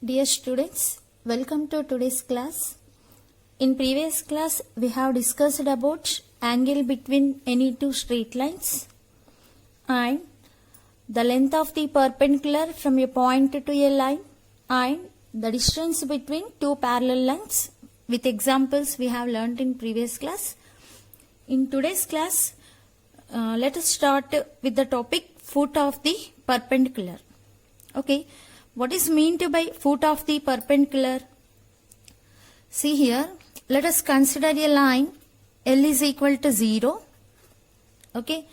Dear students, welcome to today's class. In previous class, we have discussed about angle between any two straight lines and the length of the perpendicular from a point to a line and the distance between two parallel lines with examples we have learnt in previous class. In today's class, let us start with the topic foot of the perpendicular. Okay. What is meant by foot of the perpendicular? See here, let us consider a line L is equal to 0. Okay.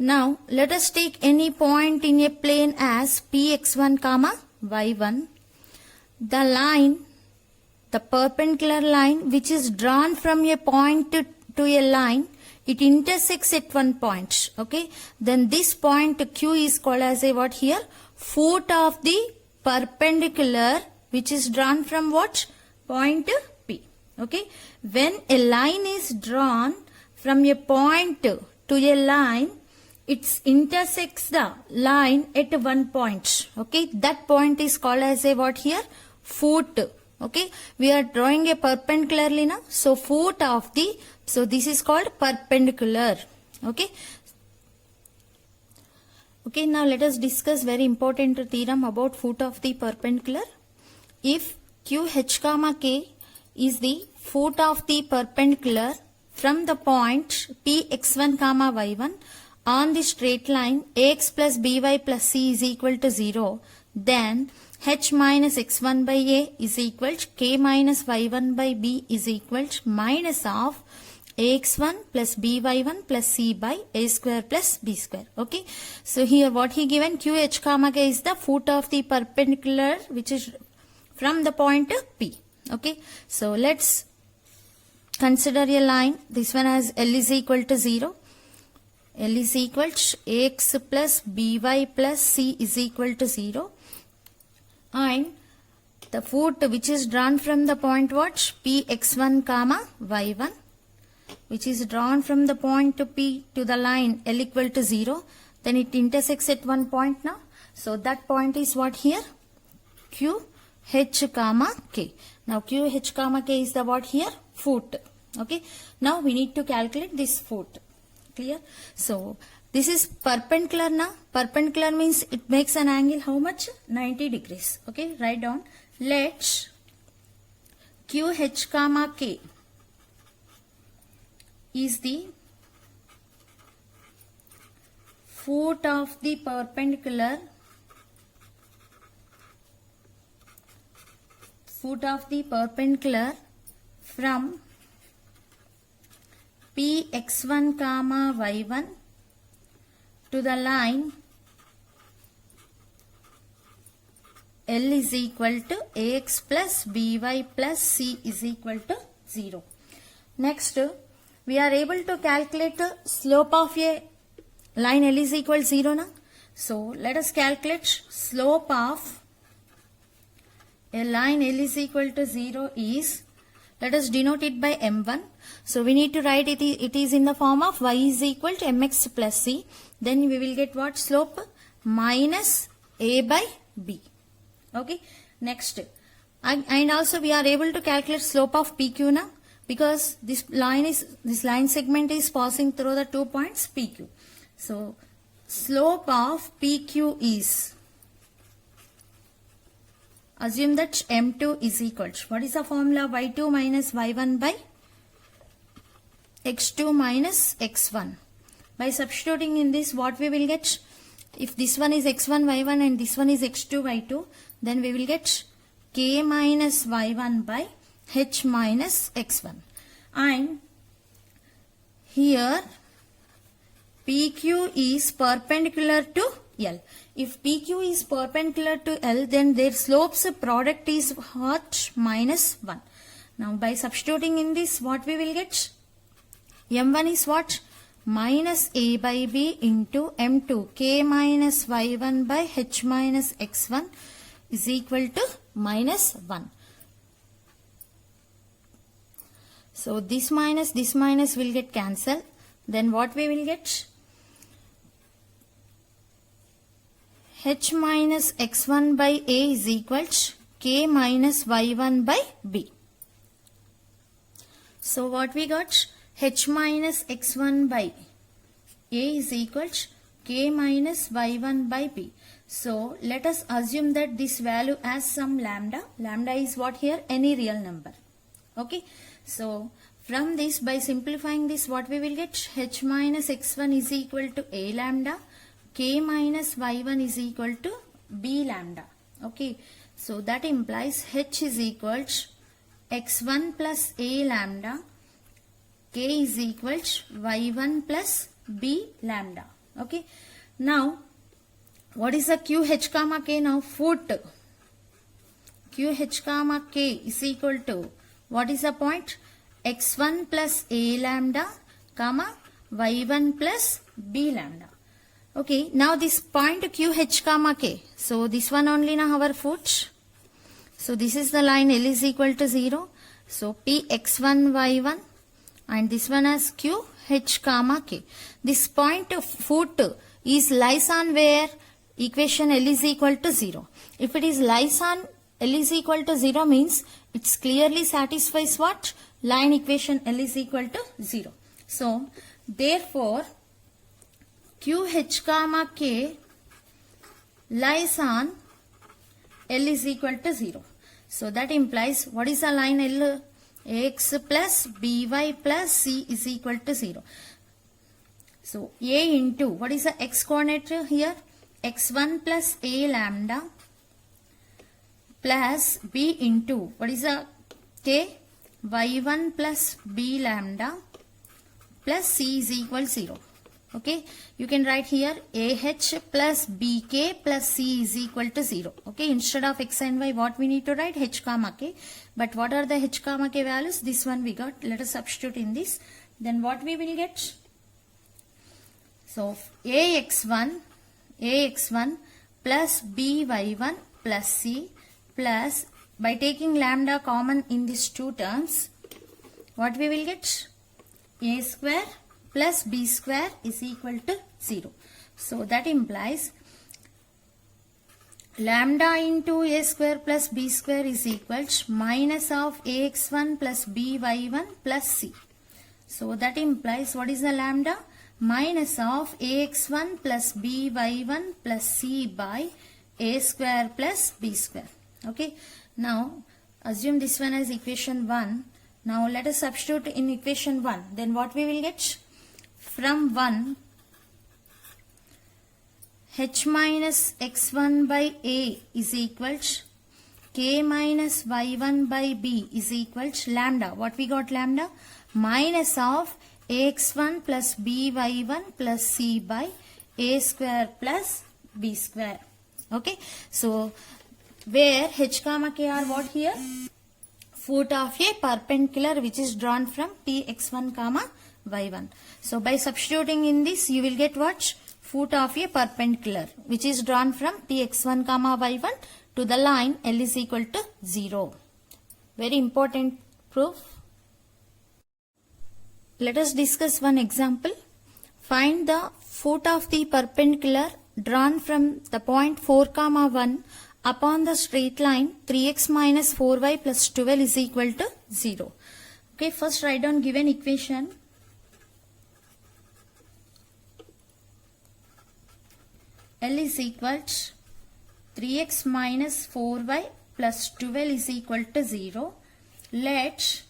Now, let us take any point in a plane as Px1, y1. The line, the perpendicular line which is drawn from a point to a line, it intersects at one point. Okay. Then this point Q is called as a what here? Foot of the perpendicular which is drawn from what? Point P. Okay. When a line is drawn from a point to a line, it intersects the line at one point. Okay. That point is called as a what here? Foot. Okay. We are drawing a perpendicularly now. So foot of the, so this is called perpendicular. Okay. Okay, now let us discuss very important theorem about foot of the perpendicular. If QH, K is the foot of the perpendicular from the point Px1, y1 on the straight line ax plus by plus c is equal to 0, then h minus x1 by a is equal to k minus y1 by b is equal to minus of ax1 plus by1 plus c by a square plus b square. Okay. So here what he given, QH, K is the foot of the perpendicular which is from the point P. Okay. So let's consider a line. This one has L is equal to 0. L is equal to ax plus by plus c is equal to 0. And the foot which is drawn from the point what? Px1, y1. Which is drawn from the point to P to the line L equal to 0, then it intersects at one point now. So that point is what here? QH, K. Now QH, K is the what here? Foot. Okay. Now we need to calculate this foot. Clear? So this is perpendicular now. Perpendicular means it makes an angle how much? 90 degrees. Okay. Write down. Let QH, K is the foot of the perpendicular from Px1, y1 to the line L is equal to ax plus by plus c is equal to 0. Next, we are able to calculate the slope of a line L is equal to 0 now. So let us calculate slope of a line L is equal to 0 is, let us denote it by m1. So we need to write it is in the form of y is equal to mx plus c. Then we will get what? Slope minus a by b. Okay. Next. And also we are able to calculate slope of PQ now, because this line segment is passing through the 2 points PQ. So slope of PQ is, assume that m2 is equal to, what is the formula? y2 minus y1 by x2 minus x1. By substituting in this, what we will get? If this one is x1 y1 and this one is x2 y2, then we will get k minus y1 by h minus x1. And here PQ is perpendicular to L. If PQ is perpendicular to L, then their slopes product is what? Minus 1. Now by substituting in this, what we will get? M1 is what? Minus a by b into m2 k minus y1 by h minus x1 is equal to minus 1. So this minus will get cancelled. Then what we will get? h minus x1 by a is equal to k minus y1 by b. So what we got? H minus x1 by a is equal to k minus y1 by b. So let us assume that this value has some lambda. Lambda is what here? Any real number. Okay. So from this, by simplifying this, what we will get? H minus x1 is equal to a lambda. K minus y1 is equal to b lambda. Okay. So that implies H is equal to x1 plus a lambda. K is equal to y1 plus b lambda. Okay. Now, what is the QH comma K now? Foot. QH comma K is equal to, what is the point? X1 plus a lambda, comma y1 plus b lambda. Okay. Now this point QH comma K. So this one only now our foot. So this is the line L is equal to 0. So P x1 y1 and this one as Q H comma K. This point of foot is lies on where? Equation L is equal to 0. If it is lies on L is equal to 0 means it clearly satisfies what? Line equation L is equal to 0. So therefore QH comma K lies on L is equal to 0. So that implies, what is the line L? Ax plus by plus c is equal to 0. So a into, what is the x coordinate here? x1 plus a lambda plus b into, what is the k? y1 plus b lambda plus c is equal 0. Okay, you can write here ah plus bk plus c is equal to 0. Okay, instead of x and y, what we need to write? H comma k. But what are the h comma k values? This one we got. Let us substitute in this. Then what we will get? So ax1 plus by1 plus c plus, by taking lambda common in these two terms, what we will get? A square plus b square is equal to 0. So that implies lambda into a square plus b square is equal to minus of ax1 plus by1 plus c. So that implies, what is the lambda? Minus of ax1 plus by1 plus c by a square plus b square. Okay. Now assume this one as equation 1. Now let us substitute in equation 1. Then what we will get? From 1, h minus x1 by a is equal to k minus y1 by b is equal to lambda. What we got? Lambda minus of ax1 plus by1 plus c by a square plus b square. Okay. So where h comma k are what here? Foot of a perpendicular which is drawn from P x1 comma y1. So by substituting in this, you will get what? Foot of a perpendicular which is drawn from P x1 comma y1 to the line L is equal to 0. Very important proof. Let us discuss one example. Find the foot of the perpendicular drawn from the point 4 comma 1 upon the straight line 3x minus 4y plus 12 is equal to 0. Okay, first write down given equation. L is equal to 3x minus 4y plus 12 is equal to 0. Let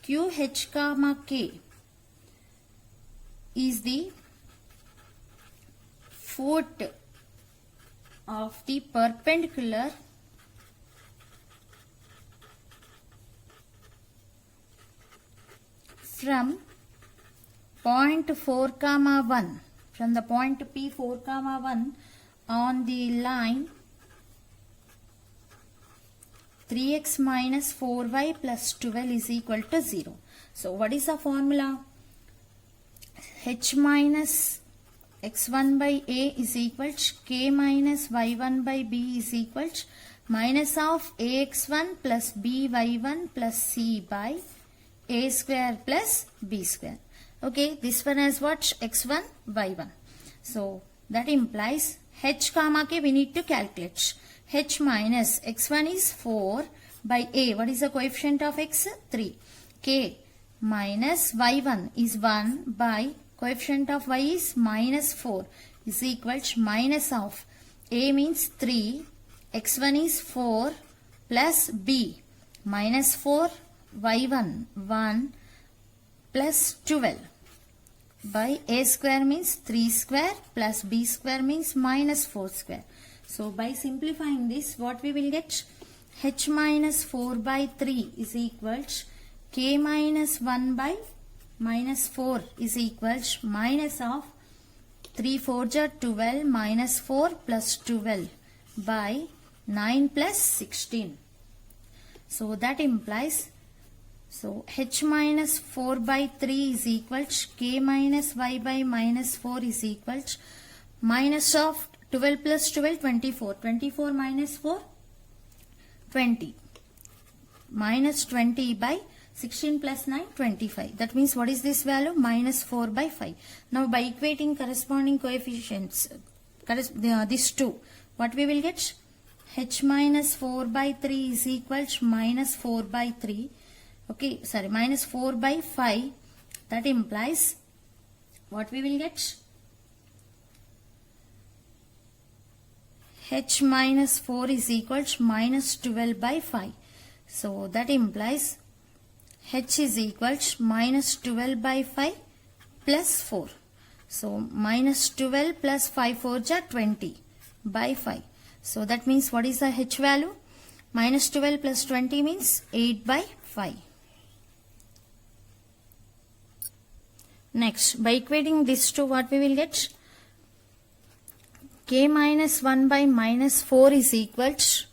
QH comma K is the foot of the perpendicular from point 4 comma 1, from the point P 4 comma 1 on the line 3x minus 4y plus 12 is equal to 0. So what is the formula? H minus x1 by a is equal to k minus y1 by b is equal to minus of ax1 plus by1 plus c by a square plus b square. Okay, this one has what? X1, y1. So that implies h comma k we need to calculate. h minus x1 is 4 by a. What is the coefficient of x? 3. K minus y1 is 1 by coefficient of y is minus 4 is equal to minus of a means 3, x1 is 4 plus b minus 4 y1 1 plus 12 by a square means 3 square plus b square means minus 4 square. So by simplifying this, what we will get? H minus 4 by 3 is equal to k minus 1 by minus 4 is equal to minus of 3 4 are 12 minus 4 plus 12 by 9 plus 16. So that implies, so h minus 4 by 3 is equal to k minus y by minus 4 is equal to minus of 12 plus 12 24. 24 minus 4 20. Minus 20 by 16 plus 9 25. That means what is this value? Minus 4 by 5. Now by equating corresponding coefficients, these two, what we will get? H minus 4 by 3 is equal to minus 4 by 3. Okay, sorry, minus 4 by 5. That implies what we will get? H minus 4 is equal to minus 12 by 5. So that implies H is equal to minus 12 by 5 plus 4. So minus 12 plus 5 4s are 20 by 5. So that means what is the H value? Minus 12 plus 20 means 8 by 5. Next, by equating this to what we will get? K minus 1 by minus 4 is equal to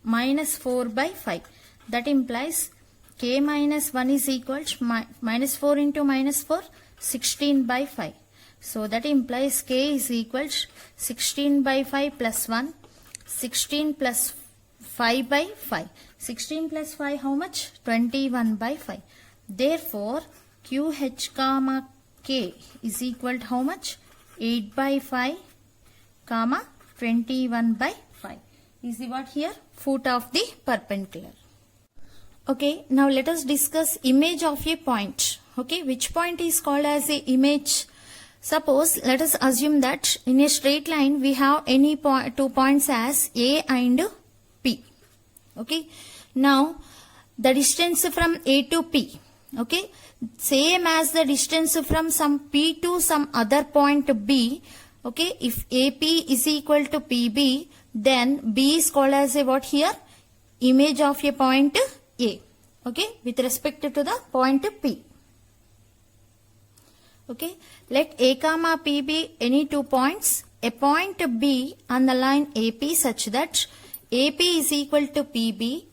minus 4 by 5. That implies K minus 1 is equal to minus 4 into minus 4, 16 by 5. So that implies K is equal to 16 by 5 plus 1, 16 plus 5 by 5. 16 plus 5 how much? 21 by 5. Therefore, QH comma K is equal to how much? 8 by 5 comma 21 by 5 is the what here? Foot of the perpendicular. Okay, now let us discuss image of a point. Okay, which point is called as a image? Suppose let us assume that in a straight line we have any 2 points as A and P. Okay, now the distance from A to P, okay, same as the distance from some P to some other point B. Okay, if AP is equal to PB, then B is called as a what here? Image of a point A. Okay, with respect to the point P. Okay, let A comma P be any 2 points. A point B on the line AP such that AP is equal to PB.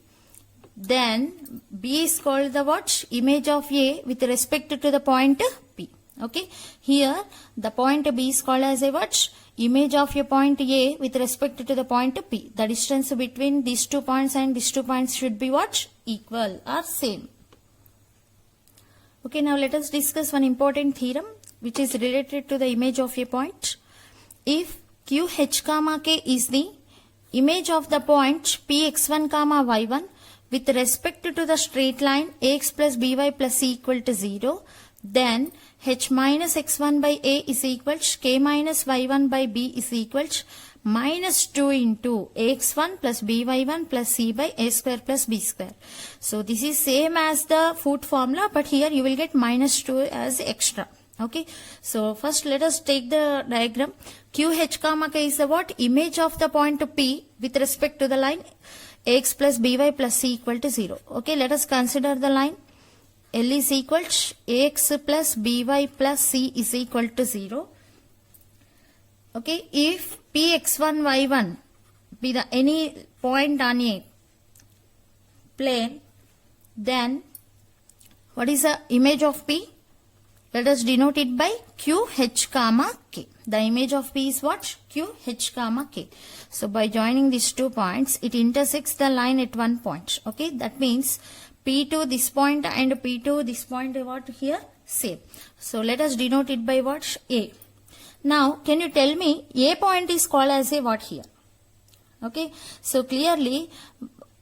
Then B is called the what? Image of A with respect to the point P. Okay, here the point B is called as a what? Image of a point A with respect to the point P. The distance between these 2 points and these 2 points should be what? Equal or same. Okay, now let us discuss one important theorem which is related to the image of a point. If QH comma K is the image of the point Px1 comma y1 with respect to the straight line ax plus by plus c equal to 0, then h minus x1 by a is equal to k minus y1 by b is equal to minus 2 into ax1 plus by1 plus c by a square plus b square. So this is same as the foot formula, but here you will get minus 2 as extra. Okay, so first let us take the diagram. QH comma K is the what? Image of the point P with respect to the line x plus by plus c equal to 0. Okay, let us consider the line. L is equal to ax plus by plus c is equal to 0. Okay, if Px1 y1 be the any point on a plane, then what is the image of P? Let us denote it by QH comma K. The image of P is what? QH comma K. So by joining these 2 points, it intersects the line at one point. Okay, that means P to this point and P to this point what here? Same. So let us denote it by what? A. Now can you tell me A point is called as a what here? Okay, so clearly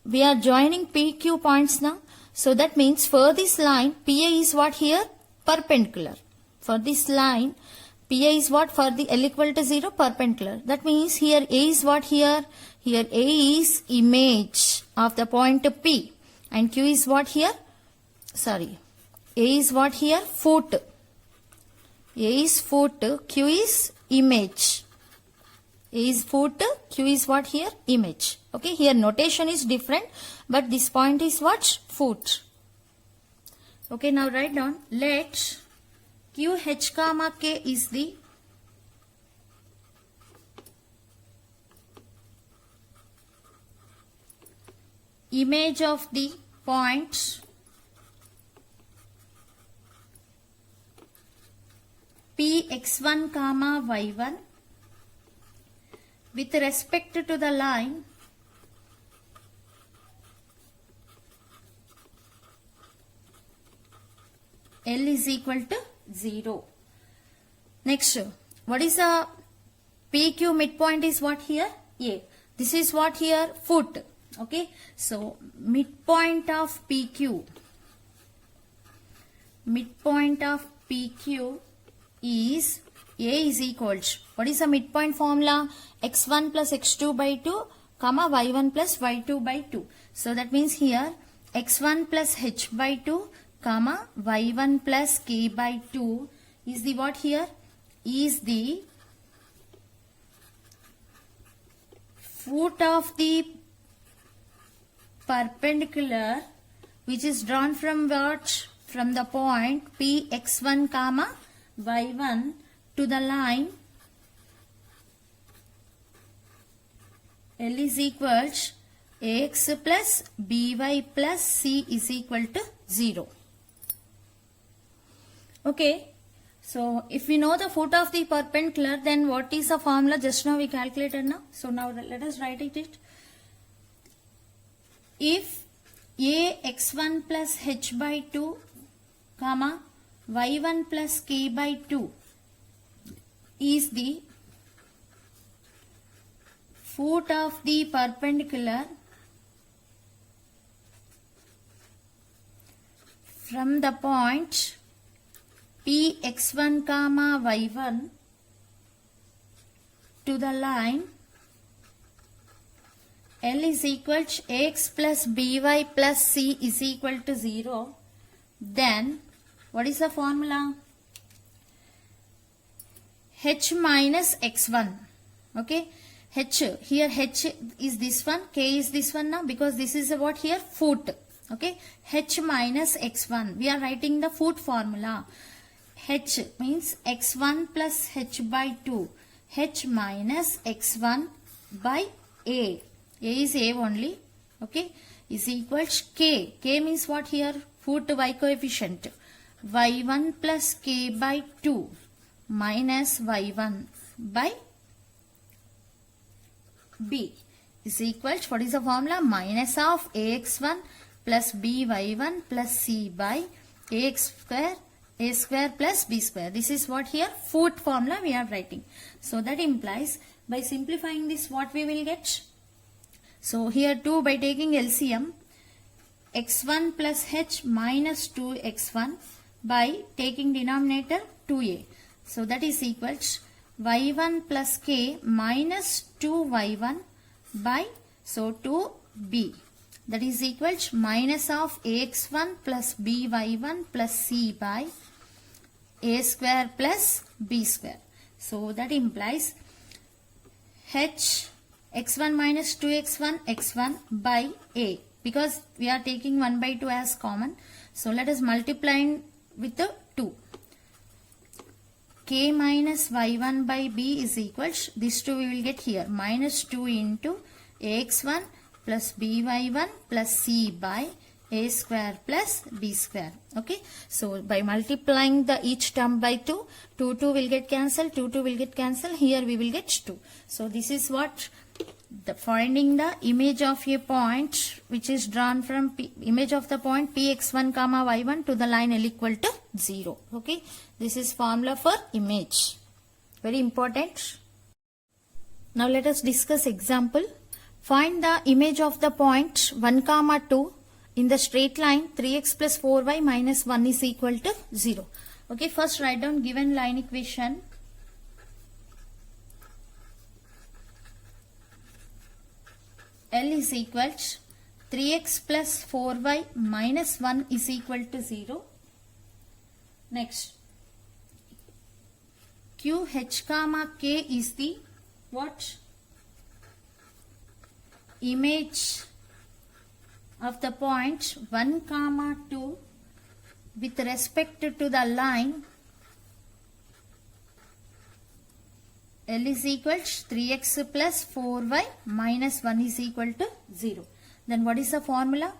we are joining PQ points now. So that means for this line, PA is what here? Perpendicular. For this line, PA is what? For the L equal to 0, perpendicular. That means here A is what here? Here A is image of the point P. And Q is what here? Sorry. A is what here? Foot. A is foot, Q is image. A is foot, Q is what here? Image. Okay, here notation is different, but this point is what? Foot. Okay, now write down. Let Q H comma K is the image of the point P x1 comma y1 with respect to the line L is equal to 0. Next, what is the PQ midpoint is what here? A. This is what here? Foot. Okay. So, midpoint of PQ. Midpoint of PQ is A is equal to, what is the midpoint formula? X1 plus X2 by 2, comma Y1 plus Y2 by 2. So, that means here X1 plus H by 2, comma Y1 plus K by 2 is the what here? Is the foot of the perpendicular which is drawn from what? From the point P x1 comma y1 to the line L is equal to ax plus by plus c is equal to 0. Okay, so if we know the foot of the perpendicular, then what is the formula? Just now we calculated now. So now let us write it. If a x1 plus h by 2 comma y1 plus k by 2 is the foot of the perpendicular from the point P x1 comma y1 to the line L is equal to x plus by plus c is equal to 0, then what is the formula? H minus x1. Okay, H, here H is this one, K is this one now, because this is what here? Foot. Okay, H minus x1. We are writing the foot formula. H means x1 plus h by 2. H minus x1 by A. A is A only. Okay, is equal to K. K means what here? Foot y coefficient. Y1 plus K by 2 minus Y1 by B is equal to, what is the formula? Minus of AX1 plus BY1 plus C by AX square, A square plus B square. This is what here? Foot formula we are writing. So that implies, by simplifying this, what we will get? So here 2 by taking LCM, x1 plus h minus 2x1 by taking denominator 2a. So that is equal to y1 plus k minus 2y1 by, so 2b. That is equal to minus of ax1 plus by1 plus c by a square plus b square. So that implies h x1 minus 2x1 x1 by a, because we are taking 1 by 2 as common. So let us multiply with the 2. K minus y1 by b is equal to, this 2 we will get here, minus 2 into ax1 plus by1 plus c by a square plus b square. Okay, so by multiplying the each term by 2, 2 will get cancelled, 2 will get cancelled, here we will get 2. So this is what finding the image of a point which is drawn from image of the point px1 comma y1 to the line L equal to 0. Okay, this is formula for image, very important. Now let us discuss example. Find the image of the point 1, 2 in the straight line 3x plus 4y minus 1 is equal to 0. Okay, first write down given line equation. L is equal to 3x plus 4y minus 1 is equal to 0. Next, QH comma K is the what? Image of the point 1, 2 with respect to the line L is equal to 3x plus 4y minus 1 is equal to 0. Then what is the formula?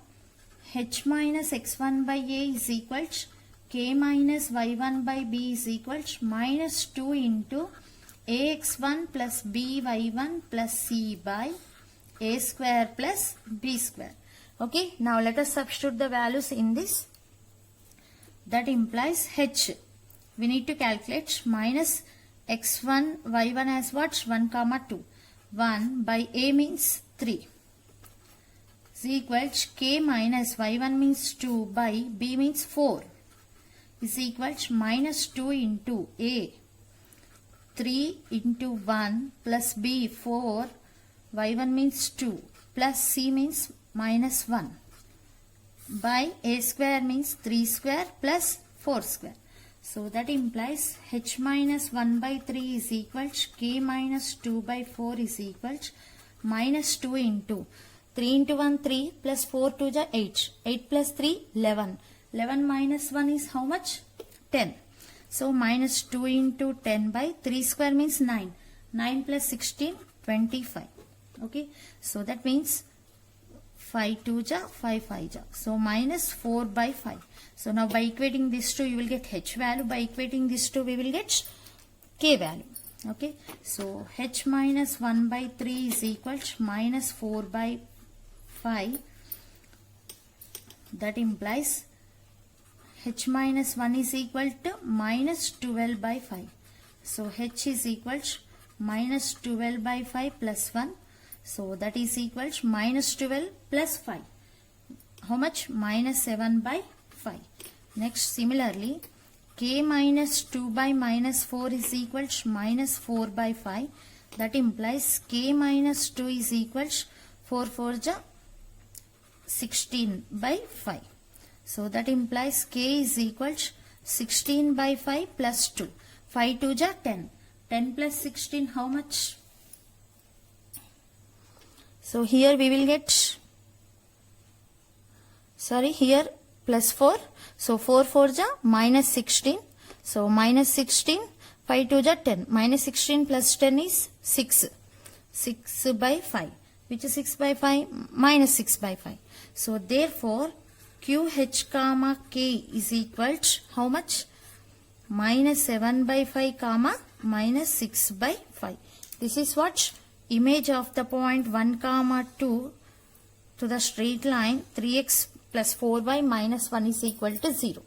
H minus x1 by a is equal to k minus y1 by b is equal to minus 2 into ax1 plus by1 plus c by a square plus b square. Okay, now let us substitute the values in this. That implies h. We need to calculate minus x1, y1 as what? 1, 2. 1 by a means 3 is equal to k minus y1 means 2 by b means 4 is equal to minus 2 into a 3 into 1 plus b 4, y1 means 2 plus c means minus 1 by a square means 3 square plus 4 square. So that implies h minus 1 by 3 is equal to k minus 2 by 4 is equal to minus 2 into 3 into 1 3 plus 4 2 is 8. 8 plus 3 11. 11 minus 1 is how much? 10. So minus 2 into 10 by 3 square means 9. 9 plus 16 25. Okay. So that means 5 2 ja 5 5 ja. So minus 4 by 5. So now by equating these two you will get h value. By equating these two we will get k value. Okay. So h minus 1 by 3 is equal to minus 4 by 5. That implies h minus 1 is equal to minus 12 by 5. So h is equal to minus 12 by 5 plus 1. So that is equal to minus 12 plus 5. How much? Minus 7 by 5. Next, similarly, k minus 2 by minus 4 is equal to minus 4 by 5. That implies k minus 2 is equal to 4 4 ja 16 by 5. So that implies k is equal to 16 by 5 plus 2. 5 2 ja 10. 10 plus 16 how much? So here we will get, here plus 4. So 4 4 ja minus 16. So minus 16, 5 2 ja 10. Minus 16 plus 10 is 6. 6 by 5. Which is 6 by 5? Minus 6 by 5. So therefore QH comma K is equal to how much? Minus 7 by 5 comma minus 6 by 5. This is what? Image of the point 1, 2 to the straight line 3x plus 4y minus 1 is equal to 0.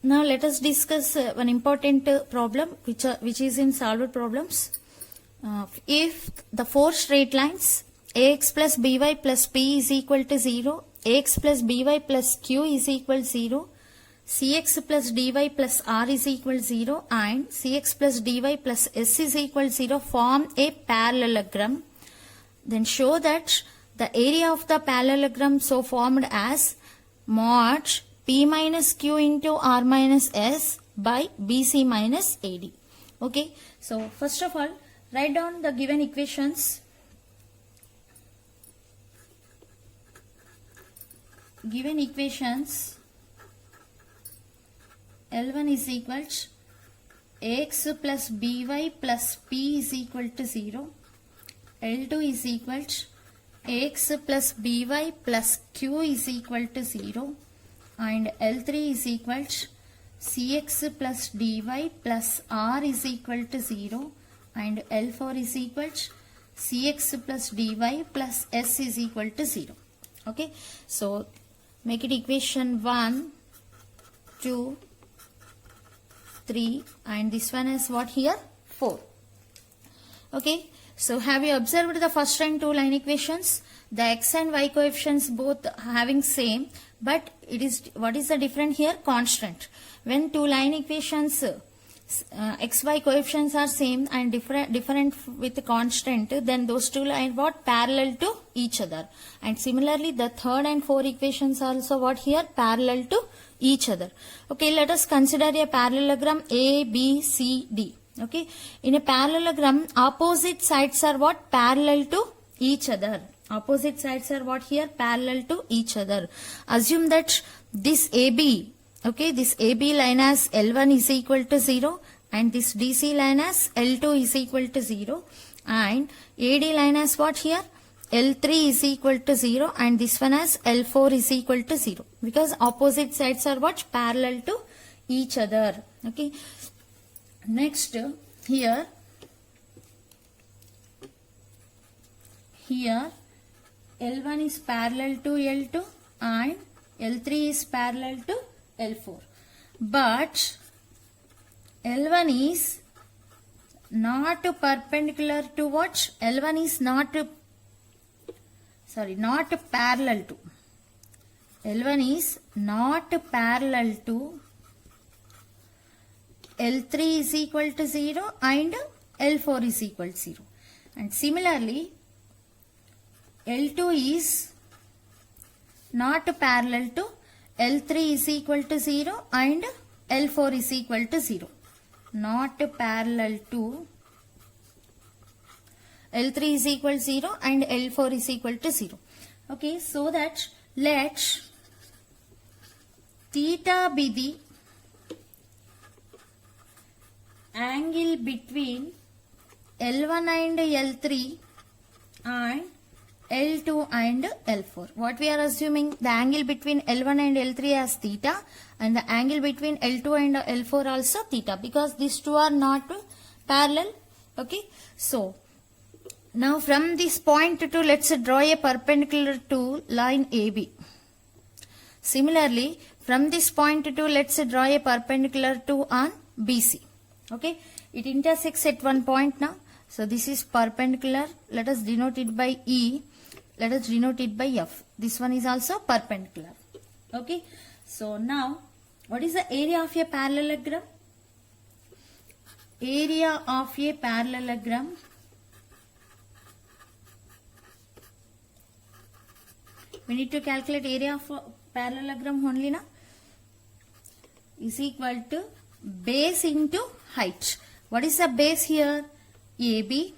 Now let us discuss one important problem which is in solved problems. If the four straight lines ax plus by plus p is equal to 0, ax plus by plus q is equal to 0, cx plus dy plus r is equal to 0 and cx plus dy plus s is equal to 0 form a parallelogram, then show that the area of the parallelogram so formed as mod p minus q into r minus s by bc minus ad. Okay, so first of all write down the given equations. Given equations, L1 is equal to ax plus by plus p is equal to 0. L2 is equal to ax plus by plus q is equal to 0. And L3 is equal to cx plus dy plus r is equal to 0. And L4 is equal to cx plus dy plus s is equal to 0. Okay, so make it equation 1, 2, 3 and this one is what here? 4. Okay, So have you observed the first and two line equations? The x and y coefficients both having same, but it is, what is the difference here? Constant. When two line equations xy coefficients are same and different with constant, then those two lines what? Parallel to each other. And similarly the third and fourth equations also what here? Parallel to each other. Okay, let us consider a parallelogram A, B, C, D. Okay, in a parallelogram opposite sides are what? Parallel to each other. Opposite sides are what here? Parallel to each other. Assume that this AB, okay, this AB line as L1 is equal to 0 and this DC line as L2 is equal to 0 and AD line as what here? L3 is equal to 0 and this one as L4 is equal to 0, because opposite sides are what? Parallel to each other. Okay. Next here L1 is parallel to L2 and L3 is parallel to L4, but L1 is not perpendicular to what? L1 is not parallel to. L1 is not parallel to L3 is equal to 0 and L4 is equal to 0. And similarly, L2 is not parallel to L3 is equal to 0 and L4 is equal to 0. Not parallel to L3 is equal to 0 and L4 is equal to 0. Okay, so that let theta be the angle between L1 and L3 and L2 and L4. What we are assuming? The angle between L1 and L3 as theta and the angle between L2 and L4 also theta, because these two are not parallel. Okay. So now from this point to let's draw a perpendicular to line AB. Similarly, from this point to let's draw a perpendicular to on BC. Okay. It intersects at one point now. So this is perpendicular. Let us denote it by E. Let us denote it by F. This one is also perpendicular. Okay. So now, what is the area of a parallelogram? Area of a parallelogram we need to calculate area of a parallelogram only now, is equal to base into height. What is the base here? AB,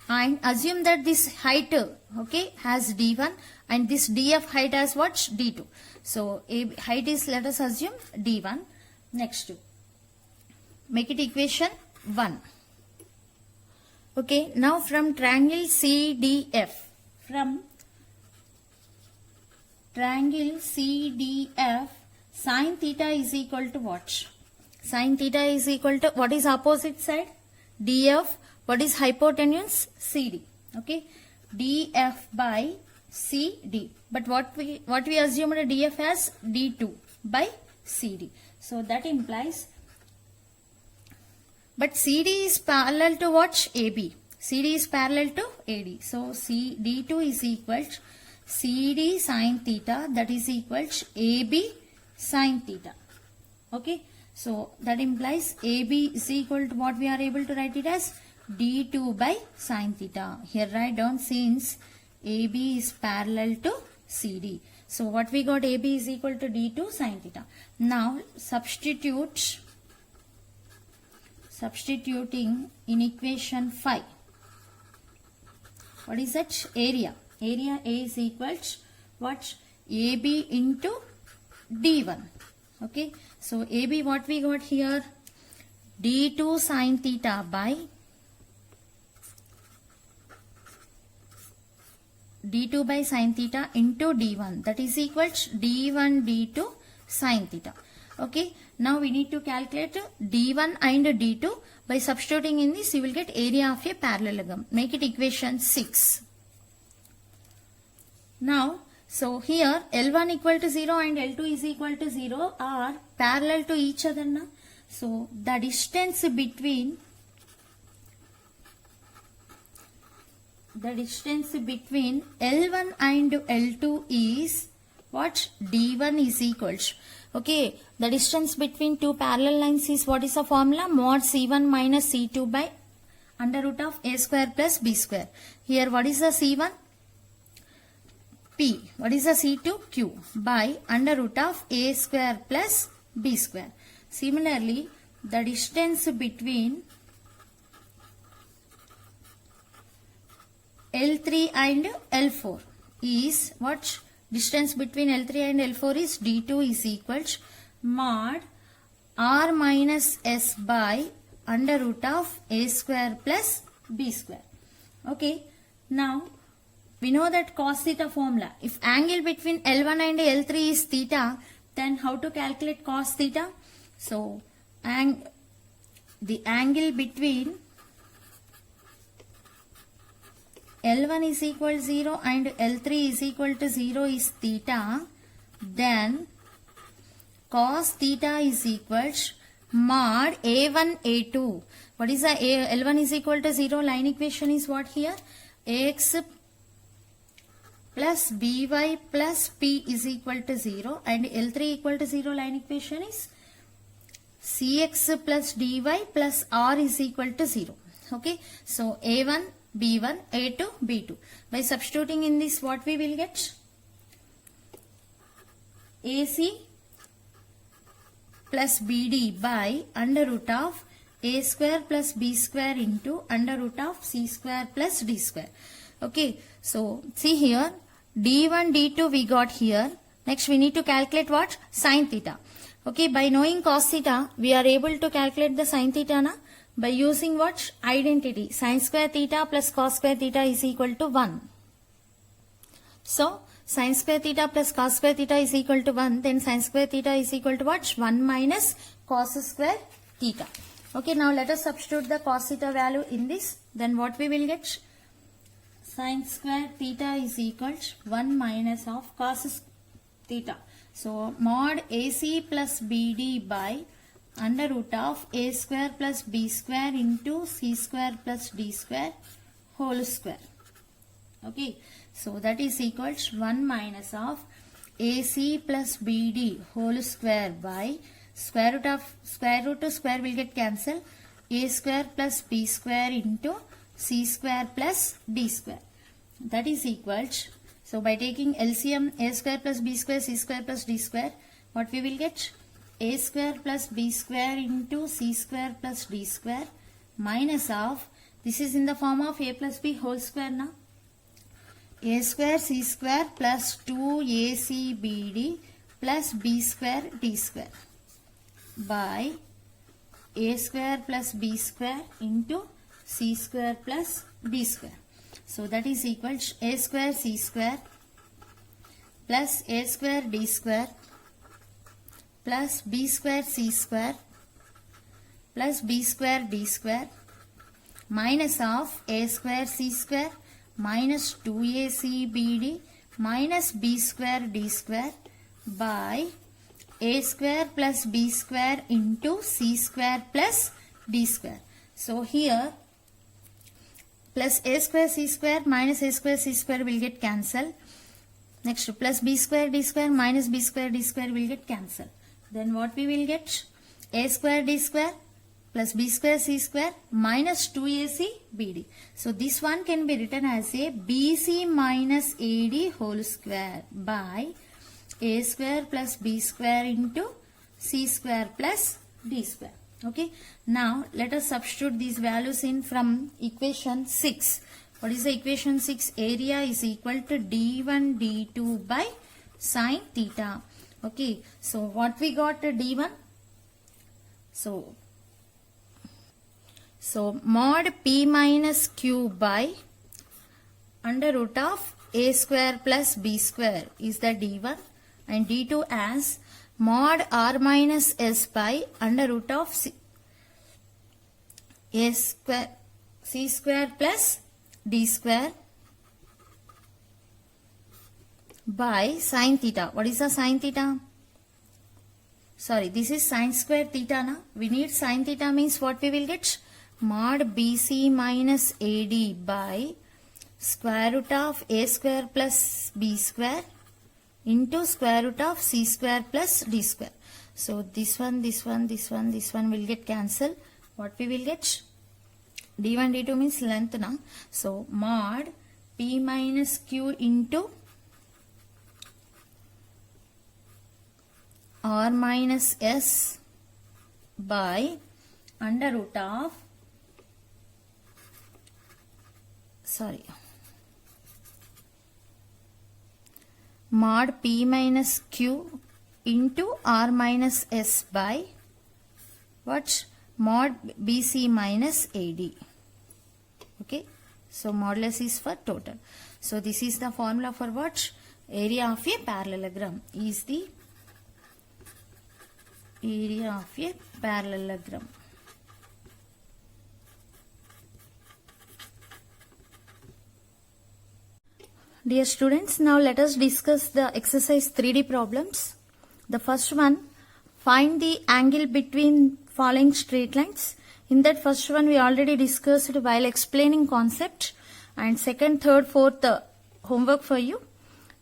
and assume that this height, okay, has D1 and this DF height has what? D2. So AB height is, let us assume D1. Next, make it equation 1. Okay, now from triangle CDF, from triangle CDF, sin theta is equal to what? Sin theta is equal to, what is opposite side? DF. What is hypotenuse? CD. Okay, DF by CD. But what we assumed DF as D2 by CD. So that implies, but CD is parallel to what? AB. CD is parallel to AD. So D2 is equal to CD sin theta, that is equal to AB sin theta. Okay. So that implies AB is equal to what we are able to write it as D2 by sin theta. Here write down, since AB is parallel to CD. So what we got? AB is equal to D2 sin theta. Now substituting in equation 5. What is that? Area. Area A is equal to what? AB into D1. Okay. So AB, what we got here? D2 sin theta by D2 by sin theta into D1. That is equal to D1 D2 sin theta. Okay. Now we need to calculate D1 and D2. By substituting in this, you will get area of a parallelogram. Make it equation 6. Now, so here L1 equal to 0 and L2 is equal to 0 are parallel to each other now. So the distance between the distance between L1 and L2 is what? D1 is equals. Okay, the distance between two parallel lines is, what is the formula? Mod C1 minus C2 by under root of A square plus B square. Here what is the C1? P. What is the C2? Q by under root of A square plus B square. Similarly, the distance between L3 and L4 is what? Distance between L3 and L4 is D2 is equals mod R minus S by under root of A square plus B square. Okay, now we know that cos theta formula. If angle between L1 and L3 is theta, then how to calculate cos theta? So, the angle between L1 is equal to 0 and L3 is equal to 0 is theta, then cos theta is equals mod A1 A2. What is the L1 is equal to 0? Line equation is what here? Ax plus by plus p is equal to 0 and L3 equal to 0 line equation is cx plus dy plus r is equal to 0. Okay, so A1 B1 A2 B2. By substituting in this, what we will get? AC plus BD by under root of A square plus B square into under root of C square plus D square. Okay, so see here, D1 D2 we got here. Next we need to calculate what? Sin theta. Okay, by knowing cos theta, we are able to calculate the sin theta na? By using what? Identity. Sin square theta plus cos square theta is equal to 1. So, sin square theta plus cos square theta is equal to 1. Then sin square theta is equal to what? 1 minus cos square theta. Okay, now let us substitute the cos theta value in this. Then what we will get? Sin square theta is equal to 1 minus of cos theta. So, mod AC plus BD by under root of A square plus B square into C square plus D square whole square. Okay, so that is equal to 1 minus of AC plus BD whole square by square root to square will get cancelled. A square plus B square into C square plus D square. That is equal to, so by taking LCM A square plus B square C square plus D square, what we will get? A square plus B square into C square plus D square minus of, this is in the form of A plus B whole square now. A square C square plus 2ACBD plus B square D square by A square plus B square into C square plus D square. So that is equal to A square C square plus A square D square plus B square C square plus B square D square minus of A square C square minus 2ACBD minus B square D square by A square plus B square into C square plus D square. So here plus A square C square minus A square C square will get cancelled. Next plus B square D square minus B square D square will get cancelled. Then what we will get? A square D square plus B square C square minus 2AC BD. So this one can be written as a BC minus AD whole square by A square plus B square into C square plus D square. Okay. Now let us substitute these values in from equation 6. What is the equation 6? Area is equal to D1 D2 by sin theta. Okay, so what we got D1? So mod P minus Q by under root of A square plus B square is the D1 and D2 as mod R minus S by under root of A square C square plus D square by sin theta. What is the sin theta? Sorry, this is sin square theta na. We need sin theta means what we will get? Mod BC minus AD by square root of a square plus b square into square root of c square plus d square. So this one will get cancelled. What we will get? d1 d2 means length na. So mod p minus q into r minus s by under root of mod p minus q into r minus s by what? Mod bc minus ad. Okay, so modulus is for total. So this is the formula for what? Area of a parallelogram is the area of a parallelogram. Dear students, now let us discuss the exercise 3D problems. The first one, find the angle between following straight lines. In that first one we already discussed while explaining concept, and second, third, fourth homework for you.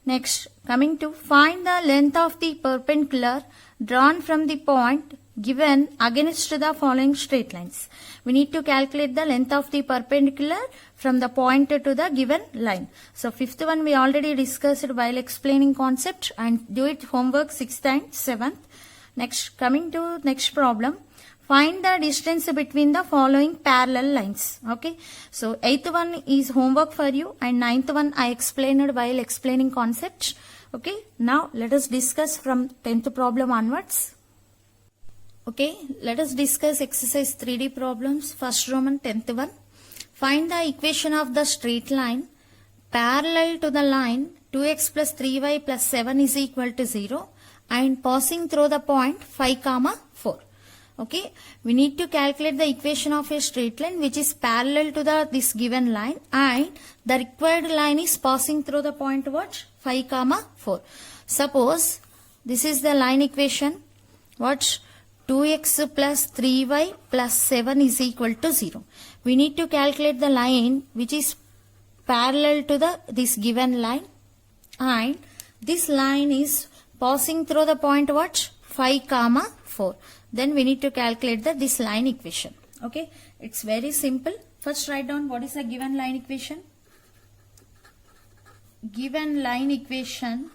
Next, coming to find the length of the perpendicular drawn from the point given against the following straight lines. We need to calculate the length of the perpendicular from the point to the given line. So fifth one we already discussed while explaining concept, and do it homework 6th and 7th. Next, coming to next problem. Find the distance between the following parallel lines. Okay. So 8th one is homework for you, and 9th one I explained while explaining concept. Okay. Now let us discuss from 10th problem onwards. Okay. Let us discuss exercise 3D problems. First Roman 10th one. Find the equation of the straight line parallel to the line 2x plus 3y plus 7 is equal to 0 and passing through the point 5, 4. Okay, we need to calculate the equation of a straight line which is parallel to this given line, and the required line is passing through the point what? 5, 4. Suppose this is the line equation. What? 2x plus 3y plus 7 is equal to 0. We need to calculate the line which is parallel to this given line, and this line is passing through the point what? 5, 4. Then we need to calculate this line equation. Okay, it's very simple. First write down what is the given line equation. Given line equation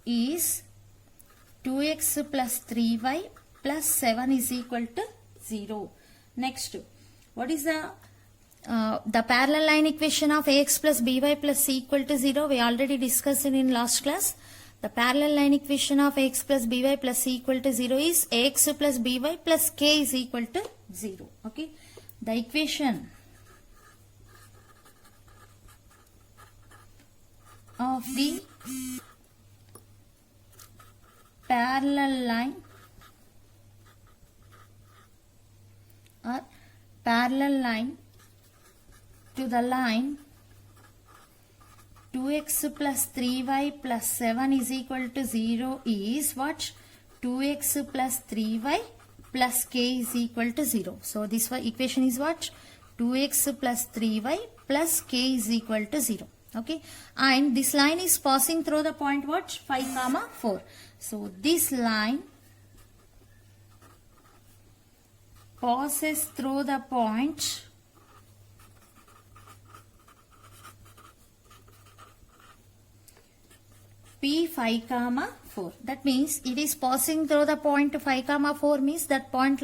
is 2x plus 3y plus 7 is equal to 0. Next, what is the parallel line equation of ax plus by plus c equal to 0? We already discussed it in last class. The parallel line equation of ax plus by plus c equal to 0 is ax plus by plus k is equal to 0. Okay. The equation of the parallel line or parallel line to the line 2x plus 3y plus 7 is equal to 0 is what? 2x plus 3y plus k is equal to 0. So this equation is what? 2x plus 3y plus k is equal to 0. Okay. And this line is passing through the point what? 5, 4. So this line passes through the point P 5, 4. That means it is passing through the point 5, 4 means that point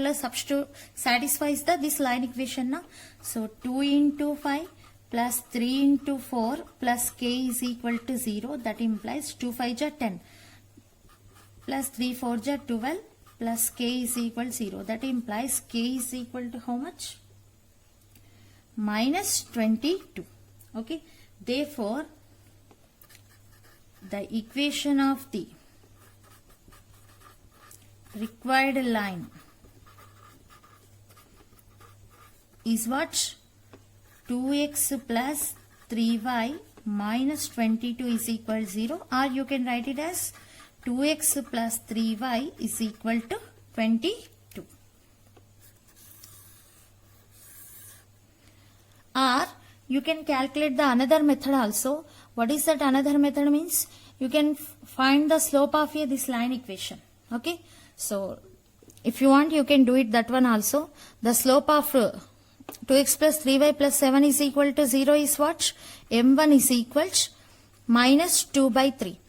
satisfies this line equation. Na? So 2 into 5 plus 3 into 4 plus k is equal to 0. That implies 2 5 ja 10 plus 3 4 ja 12 plus k is equal to 0. That implies k is equal to how much? Minus 22. Okay. Therefore, the equation of the required line is what? 2x plus 3y minus 22 is equal to 0, or you can write it as 2x plus 3y is equal to 22. Or you can calculate the another method also. What is that another method means? You can find the slope of this line equation. Okay. So if you want, you can do it that one also. The slope of 2x plus 3y plus 7 is equal to 0 is what? M1 is equal to minus 2 by 3.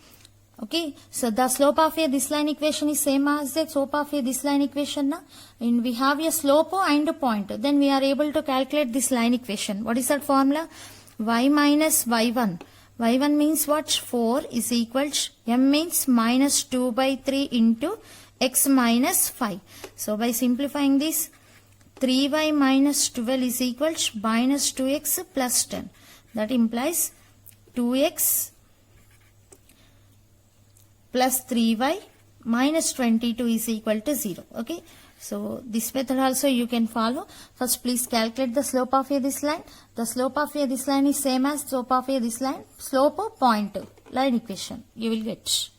Okay, so the slope of this line equation is same as the slope of this line equation. And we have a slope and a point. Then we are able to calculate this line equation. What is that formula? Y minus y1. Y1 means what? 4 is equal to m means minus 2 by 3 into x minus 5. So by simplifying this, 3y minus 12 is equal to minus 2x plus 10. That implies 2x plus 3y minus 22 is equal to 0. Okay. So this method also you can follow. First please calculate the slope of this line. The slope of this line is same as slope of this line. Slope point line equation you will get.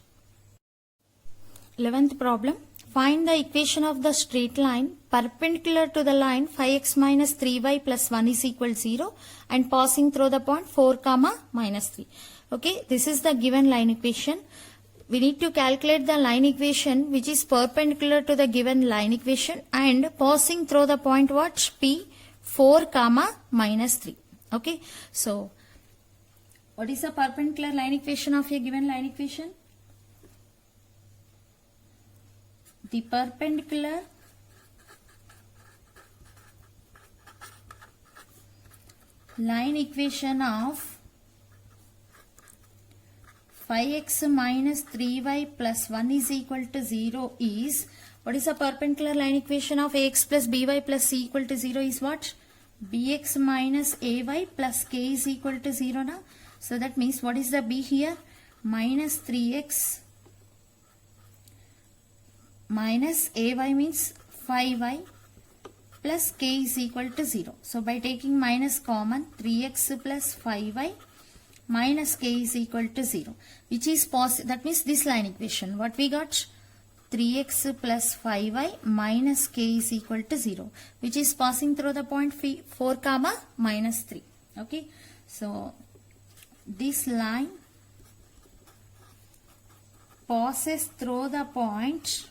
11th problem. Find the equation of the straight line perpendicular to the line 5x minus 3y plus 1 is equal to 0 and passing through the point 4 comma minus 3. Okay. This is the given line equation. We need to calculate the line equation which is perpendicular to the given line equation and passing through the point what? P 4 comma minus 3. Okay. So, what is the perpendicular line equation of a given line equation? The perpendicular line equation of 5x minus 3y plus 1 is equal to 0 is, what is the perpendicular line equation of ax plus by plus c equal to 0 is what? Bx minus ay plus k is equal to 0 now. So that means what is the b here? Minus 3x minus ay means 5y plus k is equal to 0. So by taking minus common, 3x plus 5y minus k is equal to 0, which is positive. That means this line equation. What we got? 3x plus 5y minus k is equal to 0, which is passing through the point 4 comma minus 3. Okay. So this line passes through the point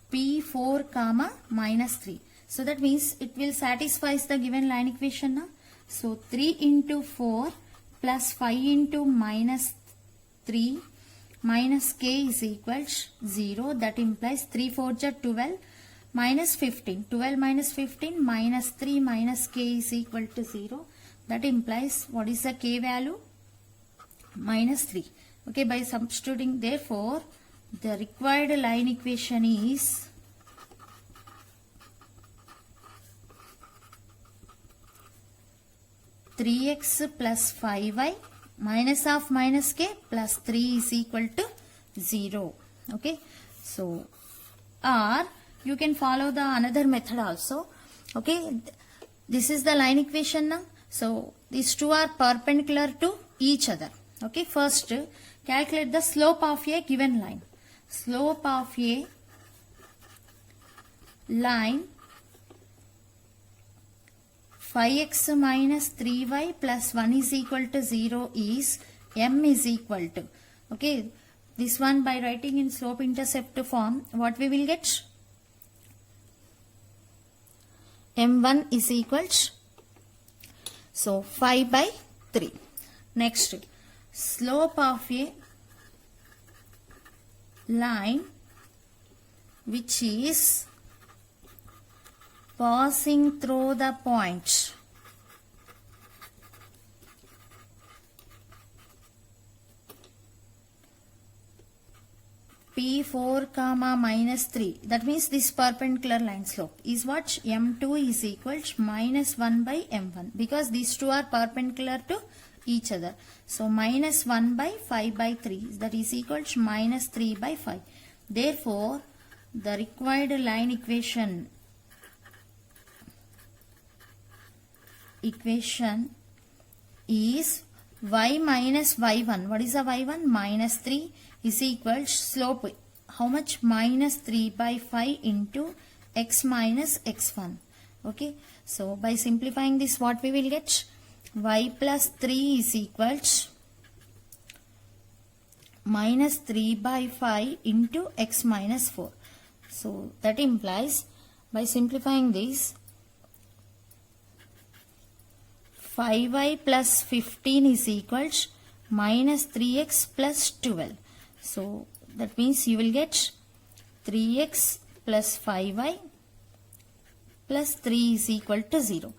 P4 comma minus 3. So that means it will satisfy the given line equation now. So 3 into 4 plus 5 into minus 3 minus k is equal to 0. That implies 3 4 is 12 minus 15. 12 minus 15 minus 3 minus k is equal to 0. That implies what is the k value? Minus 3. Okay, by substituting, therefore the required line equation is (3x plus 5y minus of minus k plus 3 is equal to 0. Okay. So, or you can follow the another method also. Okay. This is the line equation now. So, these two are perpendicular to each other. Okay. First, calculate the slope of a given line. Slope of a line 5x minus 3y plus 1 is equal to 0 is m is equal to. Okay. This one by writing in slope intercept form, what we will get? m1 is equal to, so 5 by 3. Next, slope of a line which is passing through the point P4 comma minus 3. That means this perpendicular line slope is what? M2 is equal to minus 1 by M1, because these two are perpendicular to each other. So minus 1 by 5 by 3, that is equal to minus 3 by 5. Therefore, the required line equation is y minus y1. What is the y1? Minus 3 is equal to slope how much? Minus 3 by 5 into x minus x1. Okay, so by simplifying this, what we will get? Y plus 3 is equals minus 3 by 5 into x minus 4. So that implies, by simplifying this, 5y plus 15 is equals minus 3x plus 12. So that means you will get 3x plus 5y plus 3 is equal to 0.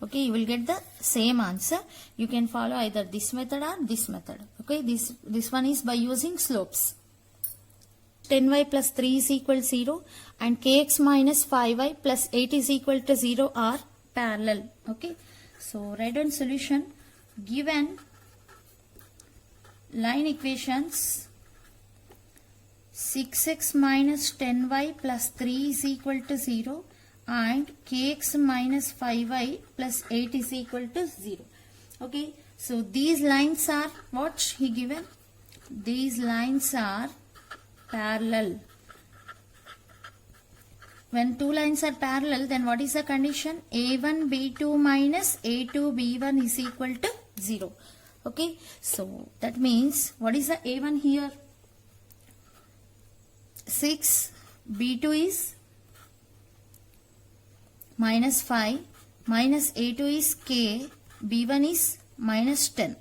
Okay, you will get the same answer. You can follow either this method or this method. Okay, this one is by using slopes. 10y plus 3 is equal to 0 and kx minus 5y plus 8 is equal to 0 are parallel. Okay, so write down solution. Given line equations 6x minus 10y plus 3 is equal to 0 and kx minus 5y plus 8 is equal to 0. Okay, so these lines are what he given? These lines are parallel. When two lines are parallel, then what is the condition? A1 B2 minus A2 B1 is equal to 0. Okay, so that means what is the A1 here? 6. B2 is minus 5 minus A2 is k, B1 is minus 10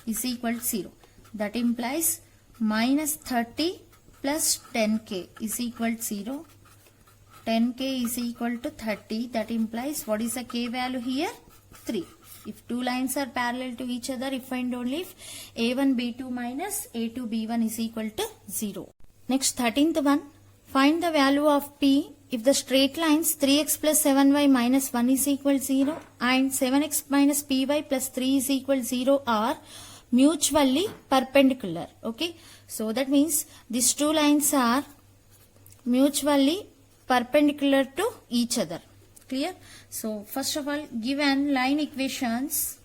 is equal to 0. That implies minus 30 plus 10k is equal to 0. 10k is equal to 30. That implies what is the k value here? 3. If two lines are parallel to each other, find only if A1 B2 minus A2 B1 is equal to 0. Next, 13th one. Find the value of P if the straight lines 3x plus 7y minus 1 is equal to 0 and 7x minus py plus 3 is equal to 0 are mutually perpendicular. Okay, so that means these two lines are mutually perpendicular to each other. Clear? So first of all, given line equations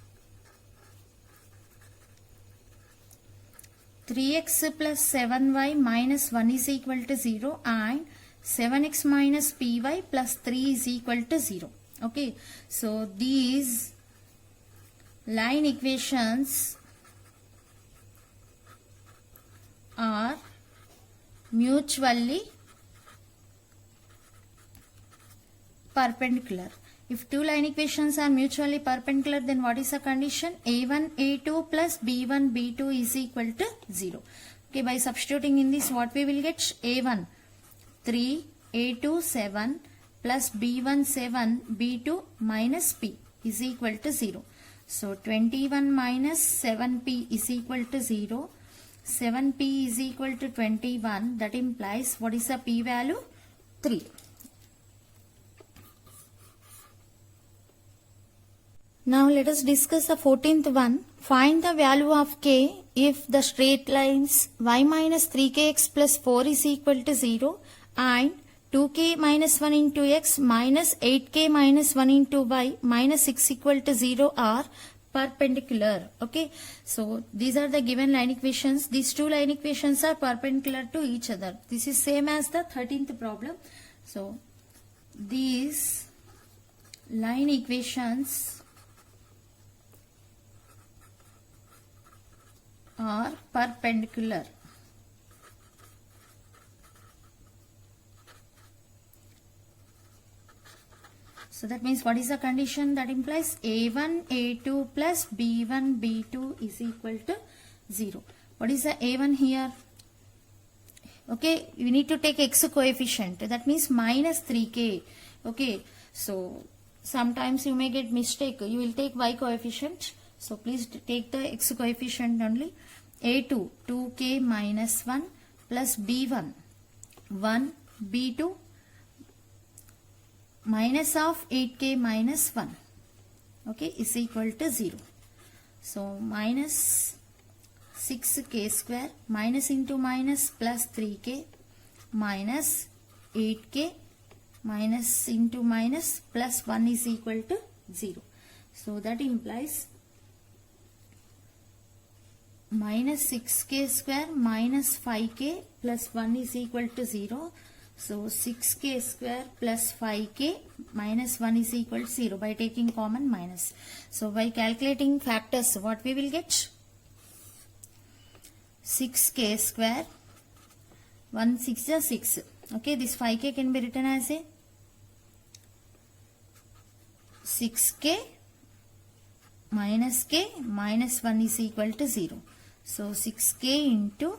3x plus 7y minus 1 is equal to 0 and 7x minus py plus 3 is equal to 0. Okay, so these line equations are mutually perpendicular. If two line equations are mutually perpendicular, then what is the condition? A1 A2 plus B1 B2 is equal to 0. Okay, by substituting in this, what we will get? A1 3, A2 7 plus B1 7, B2 minus P is equal to 0. So 21 minus 7P is equal to 0. 7P is equal to 21. That implies what is the P value? 3. Now let us discuss the 14th one. Find the value of k if the straight lines y minus 3kx plus 4 is equal to 0 and 2k minus 1 into x minus 8k minus 1 into y minus 6 equal to 0 are perpendicular. Okay, so these are the given line equations. These two line equations are perpendicular to each other. This is same as the 13th problem. So these line equations are perpendicular. So that means what is the condition? That implies A1 A2 plus B1 B2 is equal to 0. What is the A1 here? Okay, you need to take x coefficient. That means minus 3k. Okay, so sometimes you may get mistake. You will take y coefficient. So please take the x coefficient only. A2 2k minus 1 plus B1 1 B2 minus of 8k minus 1, okay, is equal to 0. So minus 6k square minus into minus plus 3k minus 8k minus into minus plus 1 is equal to 0. So that implies minus 6k square minus 5k plus 1 is equal to 0. So 6k square plus 5k minus 1 is equal to 0 by taking common minus. So by calculating factors, what we will get? 6k square, 1 6 is 6. Okay, this 5k can be written as a 6k minus k minus 1 is equal to 0. So 6k into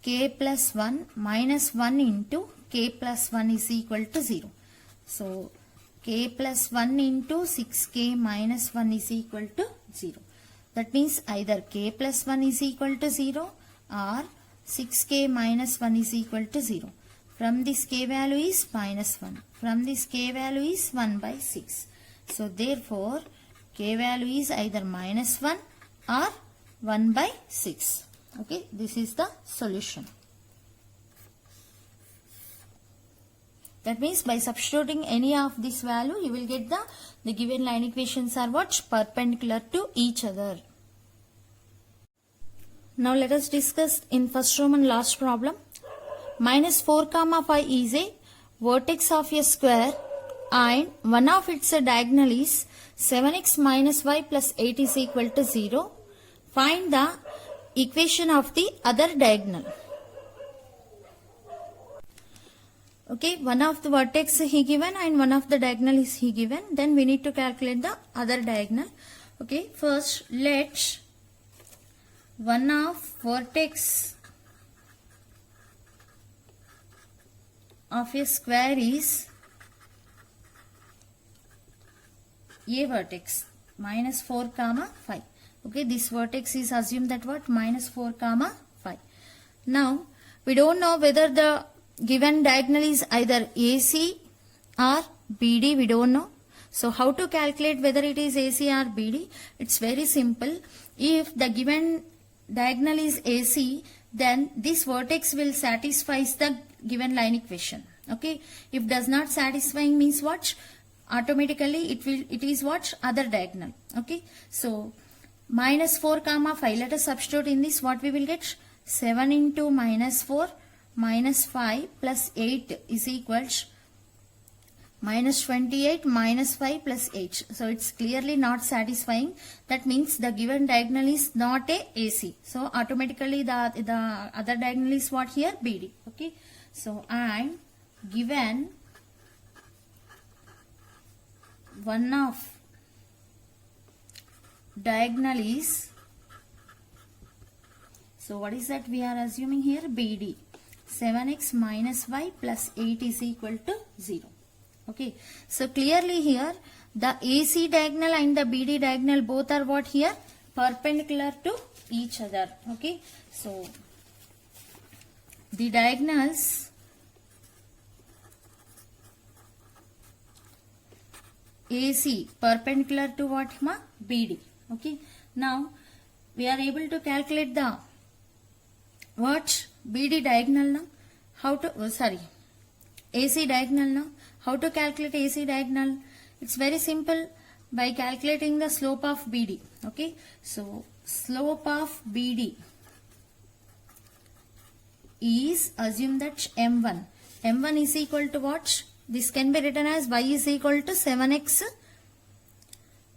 k plus 1 minus 1 into k plus 1 is equal to 0. So k plus 1 into 6k minus 1 is equal to 0. That means either k plus 1 is equal to 0 or 6k minus 1 is equal to 0. From this k value is minus 1. From this k value is 1 by 6. So therefore k value is either minus 1 or 1 by 6. Okay, this is the solution. That means by substituting any of this value, you will get the given line equations are what? Perpendicular to each other. Now let us discuss in first Roman last problem. Minus 4 comma 5 is a vertex of a square and one of its diagonal is 7x minus y plus 8 is equal to 0. Find the equation of the other diagonal. Okay, one of the vertex he given and one of the diagonal is he given. Then we need to calculate the other diagonal. Okay, first let one of vertex of a square is a vertex minus 4 comma 5. Okay, this vertex is assumed that what? Minus 4 comma 5. Now we don't know whether the given diagonal is either AC or BD. We don't know. So how to calculate whether it is AC or BD? It's very simple. If the given diagonal is AC, then this vertex will satisfy the given line equation. Okay, if does not satisfying means what? Automatically it is what? Other diagonal. Okay, so minus 4 comma 5, let us substitute in this. What we will get? 7 into minus 4 minus 5 plus 8 is equals minus 28 minus 5 plus 8. So it's clearly not satisfying. That means the given diagonal is not a AC. So automatically the other diagonal is what here? BD. Okay, so and given one of diagonal is, so what is that we are assuming here? BD. 7x minus y plus 8 is equal to 0. Okay, so clearly here the AC diagonal and the BD diagonal both are what here? Perpendicular to each other. Okay, so the diagonals AC perpendicular to what? BD. Okay, now we are able to calculate the what? BD diagonal now. How to, AC diagonal now. How to calculate AC diagonal? It's very simple, by calculating the slope of BD. Okay, so slope of BD is, assume that M1. M1 is equal to what? This can be written as y is equal to 7x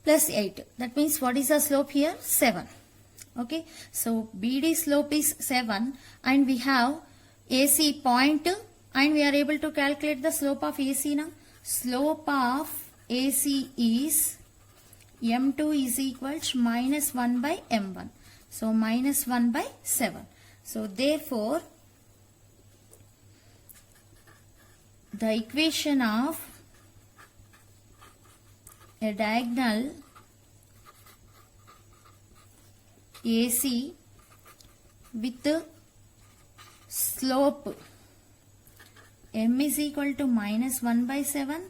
plus 8. That means what is the slope here? 7. Okay, so BD slope is 7 and we have AC point and we are able to calculate the slope of AC now. Slope of AC is M2 is equal to minus 1 by M1. So minus 1 by 7. So therefore the equation of a diagonal AC with slope M is equal to minus 1 by 7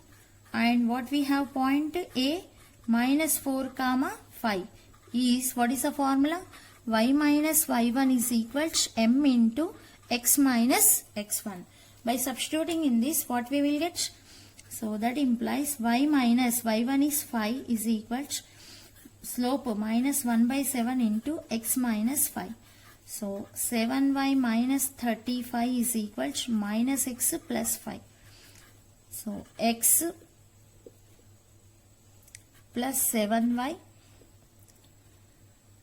and what we have point A minus 4 comma 5 is, what is the formula? Y minus y1 is equal to M into x minus x1. By substituting in this, what we will get? So that implies y minus y1 is 5 is equal to slope minus 1 by 7 into x minus 5. So 7y minus 35 is equal to minus x plus 5. So x plus 7y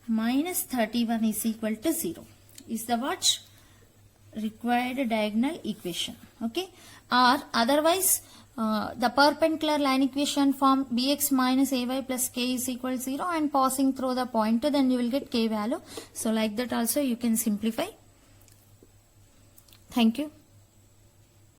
minus 31 is equal to 0 is the what? Required diagonal equation. Okay, or otherwise the perpendicular line equation form bx minus ay plus k is equal to 0, and passing through the pointer, then you will get k value. So like that also you can simplify. Thank you.